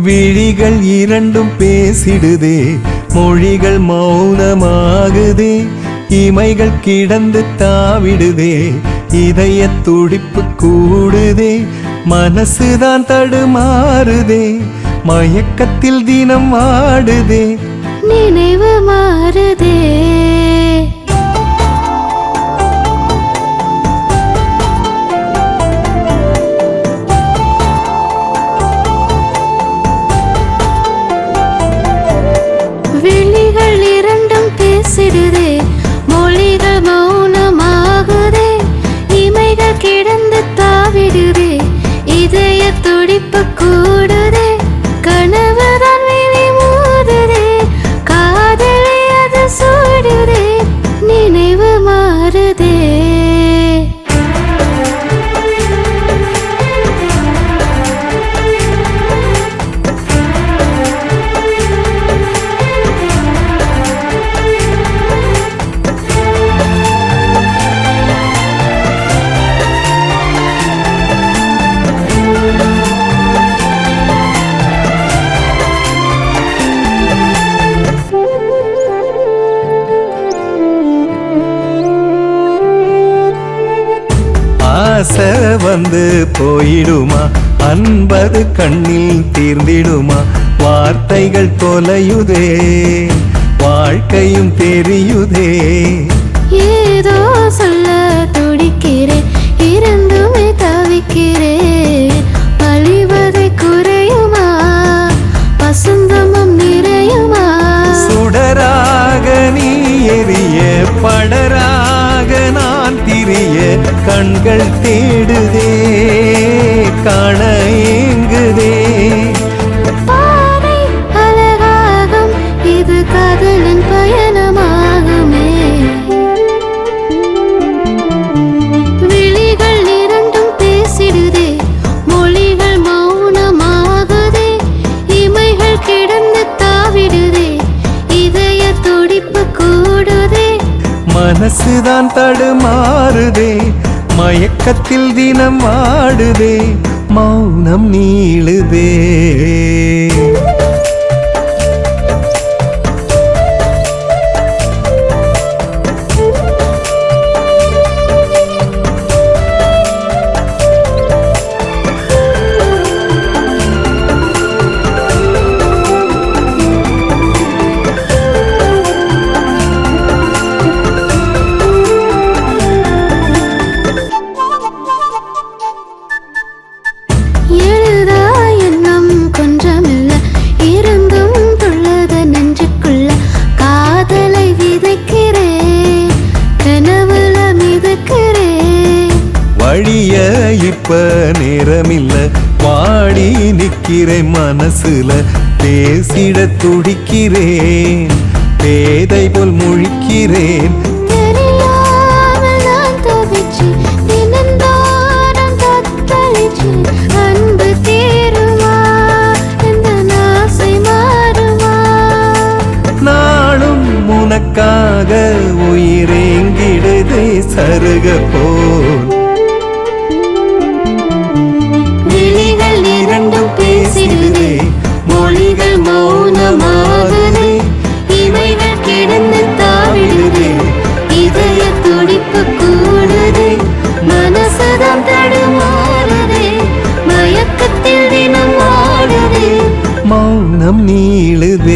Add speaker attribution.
Speaker 1: விழிகள் இரண்டும் பேசிடுதே, மொழிகள் மௌனமாகுதே, இமைகள் கிடந்து தாவிடுதே, இதய துடிப்பு கூடுதே, மனசுதான் தடுமாறுதே, மயக்கத்தில் தினம் ஆடுதே,
Speaker 2: நினைவு மாறுதே. விழிகள் இரண்டும் பேசிடுதே, மொழிகள் மௌனமாகுதே, இமைகள் கிடந்து தாவிடுதே, இதய துடிப்பு கூடுதே, கனவுதான் விழி மூடுதே, காதலை அது சூடுதே, நினைவு மாறுதே.
Speaker 1: ஆசை வந்து போயிடுமா, அன்பது கண்ணில் தீர்ந்திடுமா, வார்த்தைகள் தொலையுதே, வாழ்க்கையும் தெரியுதே.
Speaker 2: ஏதோ சொல்ல துடிக்கிறேன், இருந்துமே தவிக்கிறேன், அழிவதை குறையுமா, வசந்தமும் நிறையுமா,
Speaker 1: சுடராக நீ எரிய, படராக நான் திரிய, கண்கள் தேடுதே, காண ஏங்குதே.
Speaker 2: பாதை அழகாகும், இது காதலின் பயணமாகுமே. விழிகள் இரண்டும் பேசிடுதே, மொழிகள் மௌனமாகுதே, இமைகள் கிடந்து தாவிடுதே, இதய துடிப்பு கூடுதே,
Speaker 1: மனசுதான் தடுமாறுதே, மயக்கத்தில் தினம் ஆடுதே, மௌனம் நீளுதே.
Speaker 2: எழுதா எண்ணம் கொஞ்சமில்ல, இருந்தும் துள்ளத நெஞ்சுக்குள்ள, காதலை விதைக்கிறேன், கனவுல மிதக்கிறேன்.
Speaker 1: வழிய இப்ப நேரமில்ல, வாடி நிக்கிறேன் மனசுல, பேசிட துடிக்கிறேன், பேதை போல் முழிக்கிறேன்.
Speaker 2: தெரியாமல் நான் தவிச்சு, தினந்தோறும் தத்தளிச்சு, அன்பு தீருமா, இந்த ஆசை மாறுமா,
Speaker 1: நாளும் உனக்காக உயிரேங்கிடுதே, சருக போல்.
Speaker 2: விழிகள் இரண்டும் பேசிடுதே, மொழிகள் மௌனமாகுதே, இமைகள் கிடந்து தாவிடுதே, இதய துடிப்பு கூடுதே, மனசுதான் தடுமாறுதே, மயக்கத்தில் தினம் ஆடுதே,
Speaker 1: மௌனம் நீளுதே.